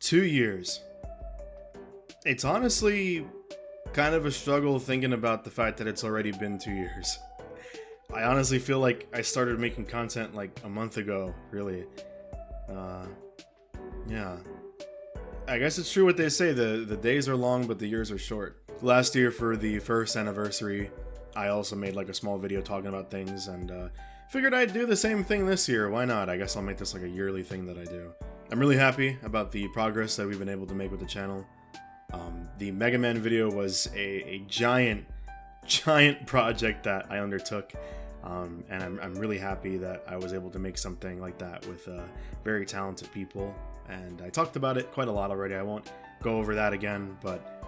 2 years. It's honestly kind of a struggle thinking about the fact that it's already been 2 years. I honestly feel like I started making content like a month ago, really. Yeah. I guess it's true what they say, the days are long but the years are short. Last year for the first anniversary, I also made like a small video talking about things, and figured I'd do the same thing this year. Why not? I guess I'll make this like a yearly thing that I do. I'm really happy about the progress that we've been able to make with the channel. The Mega Man video was a giant project that I undertook, and I'm really happy that I was able to make something like that with very talented people. And I talked about it quite a lot already. I won't go over that again, but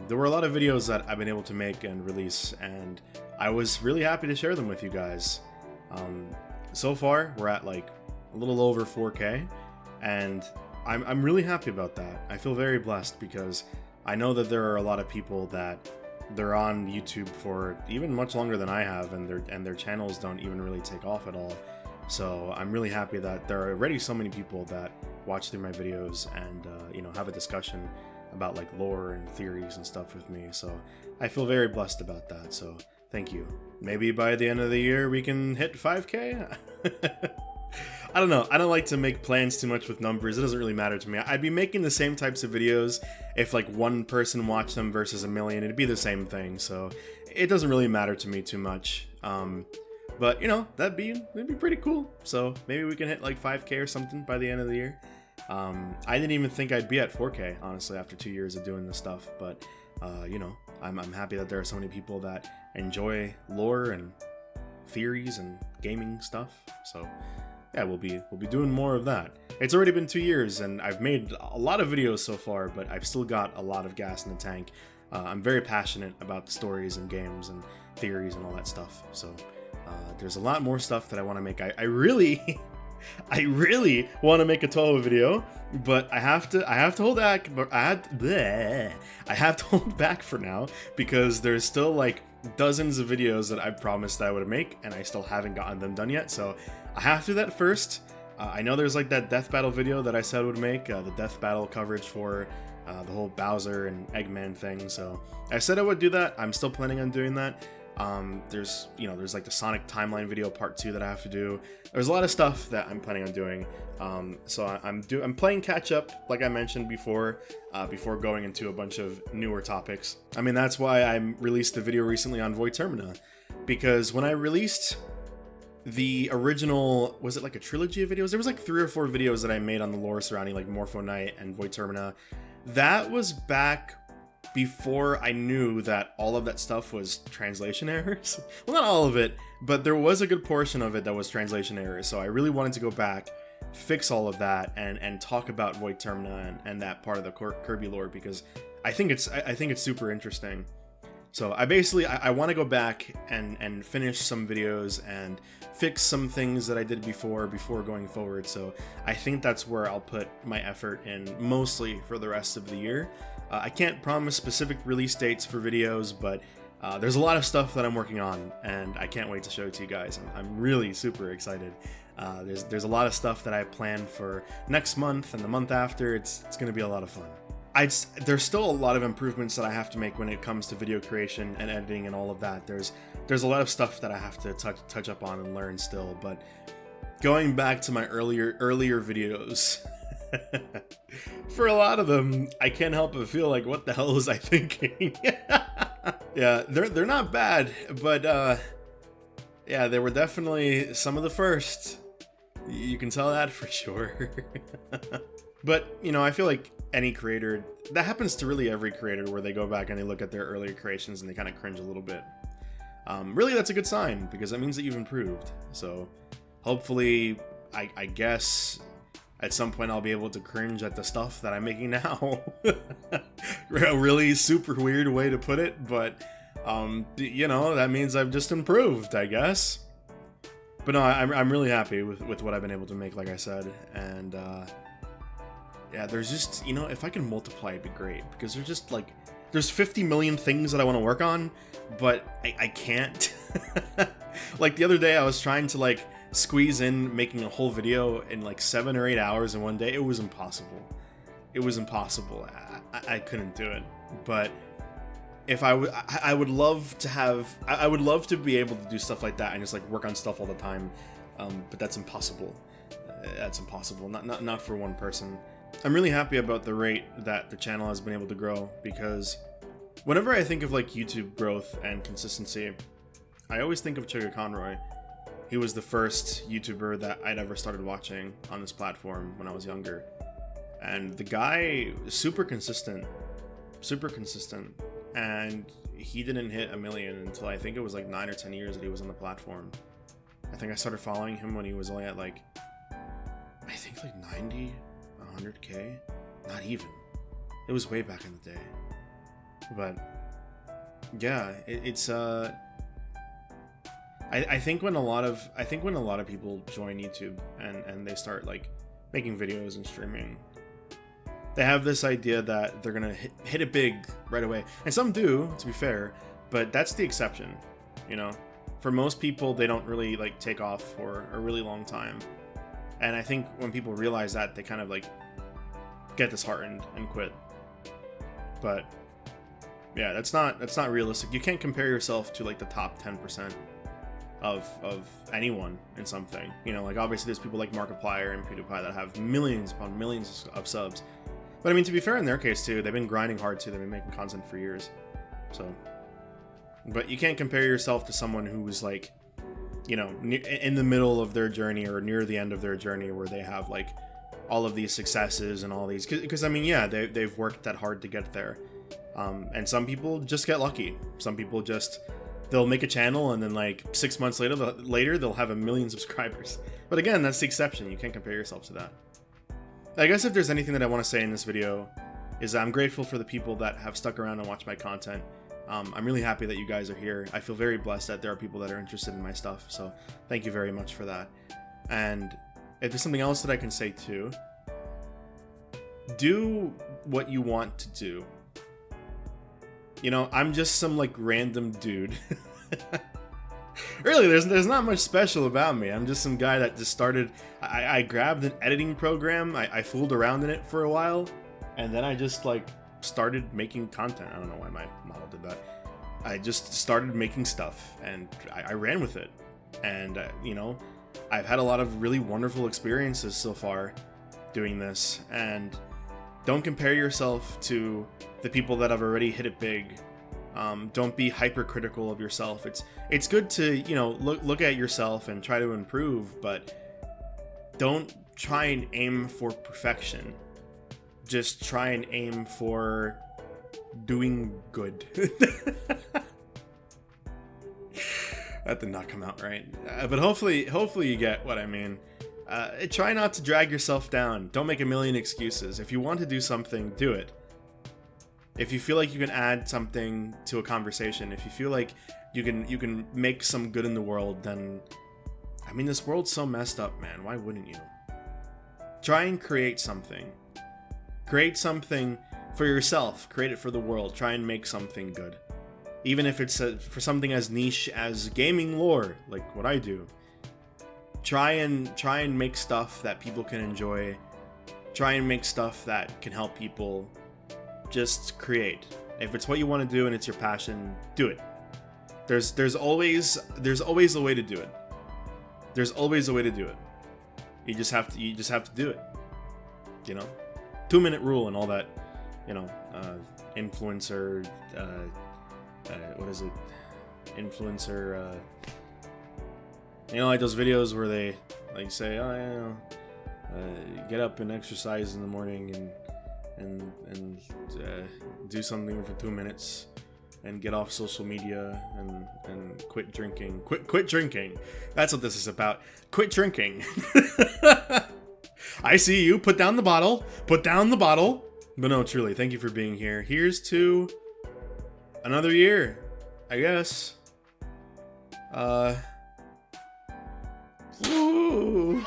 there were a lot of videos that I've been able to make and release, and I was really happy to share them with you guys. So far, we're at like a little over 4K, and I'm really happy about that. I feel very blessed because I know that there are a lot of people that they're on YouTube for even much longer than I have, and their channels don't even really take off at all. So I'm really happy that there are already so many people that watch through my videos and have a discussion about like lore and theories and stuff with me. So I feel very blessed about that. So thank you. Maybe by the end of the year we can hit 5K. I don't know. I don't like to make plans too much with numbers. It doesn't really matter to me. I'd be making the same types of videos if like one person watched them versus a million. It'd be the same thing. So it doesn't really matter to me too much. But that'd be pretty cool. So maybe we can hit like 5K or something by the end of the year. I didn't even think I'd be at 4K, honestly, after 2 years of doing this stuff. But I'm happy that there are so many people that enjoy lore and theories and gaming stuff. So yeah, we'll be doing more of that. It's already been 2 years, and I've made a lot of videos so far, but I've still got a lot of gas in the tank. I'm very passionate about the stories and games and theories and all that stuff. So there's a lot more stuff that I want to make. I really want to make a 12 video, but I have to hold back. But I have to hold back for now because there's still like dozens of videos that I promised that I would make, and I still haven't gotten them done yet. So I have to do that first. I know there's like that death battle video that I said I would make, the death battle coverage for the whole Bowser and Eggman thing. So I said I would do that. I'm still planning on doing that. There's like the Sonic Timeline video part 2 that I have to do. There's a lot of stuff that I'm planning on doing. So I'm playing catch up, like I mentioned before going into a bunch of newer topics. I mean, that's why I released the video recently on Void Termina, because when I released the original, was it like a trilogy of videos? There was like 3 or 4 videos that I made on the lore surrounding like Morpho Knight and Void Termina. That was back before I knew that all of that stuff was translation errors. Well, not all of it, but there was a good portion of it that was translation errors. So I really wanted to go back, fix all of that, and talk about Void Termina and that part of the Kirby lore, because I think it's super interesting. So I want to go back and finish some videos and fix some things that I did before going forward. So I think that's where I'll put my effort in mostly for the rest of the year. I can't promise specific release dates for videos, but there's a lot of stuff that I'm working on, and I can't wait to show it to you guys. I'm really super excited. There's a lot of stuff that I plan for next month and the month after. It's going to be a lot of fun. There's still a lot of improvements that I have to make when it comes to video creation and editing and all of that. There's a lot of stuff that I have to touch up on and learn still, but going back to my earlier videos, for a lot of them, I can't help but feel like, what the hell was I thinking? Yeah, they're not bad, but yeah, they were definitely some of the first. You can tell that for sure. But, I feel like any creator, that happens to really every creator, where they go back and they look at their earlier creations and they kind of cringe a little bit. Really, that's a good sign, because that means that you've improved. So hopefully, I guess at some point I'll be able to cringe at the stuff that I'm making now. A really super weird way to put it, but that means I've just improved, I guess. But no, I'm really happy with what I've been able to make, like I said, and yeah, there's just, if I can multiply, it'd be great, because there's 50 million things that I want to work on, but I can't. Like the other day, I was trying to squeeze in making a whole video in 7 or 8 hours in one day. It was impossible. it was impossible. I couldn't do it. But if I would love to have, I would love to be able to do stuff like that and just like work on stuff all the time. But that's impossible. That's impossible. Not for one person. I'm really happy about the rate that the channel has been able to grow, because whenever I think of like YouTube growth and consistency, I always think of Chugga Conroy. He was the first YouTuber that I'd ever started watching on this platform when I was younger. And the guy, super consistent, and he didn't hit 1 million until I think it was like 9 or 10 years that he was on the platform. I think I started following him when he was only at like, I think like 90, 100K? Not even. It was way back in the day. But yeah, it's I think when a lot of people join YouTube and they start like making videos and streaming, they have this idea that they're gonna hit it big right away, and some do, to be fair, but that's the exception. You know, for most people, they don't really like take off for a really long time, and I think when people realize that, they kind of like get disheartened and quit. But yeah, that's not realistic. You can't compare yourself to like the top 10% of anyone in something. You know, like obviously there's people like Markiplier and PewDiePie that have millions upon millions of subs. But I mean, to be fair, in their case too, they've been grinding hard too. They've been making content for years. So, but you can't compare yourself to someone who's like, you know, in the middle of their journey or near the end of their journey, where they have like all of these successes and all these, because I mean, yeah, they've worked that hard to get there. And some people just get lucky. Some people just, they'll make a channel and then like 6 months later they'll have 1 million subscribers. But again, that's the exception. You can't compare yourself to that. I guess if there's anything that I want to say in this video, is I'm grateful for the people that have stuck around and watched my content. I'm really happy that you guys are here. I feel very blessed that there are people that are interested in my stuff, so thank you very much for that. And if there's something else that I can say too, do what you want to do. You know, I'm just some like random dude. Really, there's not much special about me. I'm just some guy that just started. I grabbed an editing program. I fooled around in it for a while, and then I just like started making content. I don't know why my model did that. I just started making stuff, and I ran with it. And you know, I've had a lot of really wonderful experiences so far doing this. And don't compare yourself to the people that have already hit it big. Don't be hypercritical of yourself. It's good to, you know, look at yourself and try to improve, but don't try and aim for perfection. Just try and aim for doing good. That did not come out right, but hopefully you get what I mean. Try not to drag yourself down. Don't make 1 million excuses. If you want to do something, do it. If you feel like you can add something to a conversation, if you feel like you can make some good in the world, then I mean, this world's so messed up, man. Why wouldn't you? Try and create something. Create something for yourself. Create it for the world. Try and make something good. Even if it's for something as niche as gaming lore, like what I do. Try and make stuff that people can enjoy. Try and make stuff that can help people. Just create. If it's what you want to do and it's your passion, do it. There's always a way to do it. There's always a way to do it. You just have to do it. You know, 2-minute rule and all that. You know, influencer. What is it? Influencer. You know, like those videos where they like say, "Oh, you know, get up and exercise in the morning and do something for 2 minutes and get off social media and quit drinking." Quit drinking. That's what this is about. Quit drinking. I see you. Put down the bottle. Put down the bottle. But no, truly, thank you for being here. Here's to another year, I guess. Ooh.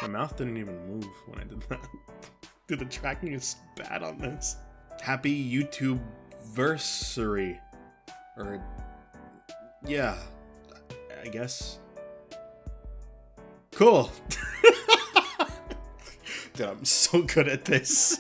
My mouth didn't even move when I did that. Dude, the tracking is bad on this. Happy YouTube-versary. Or, yeah, I guess. Cool. Dude, I'm so good at this.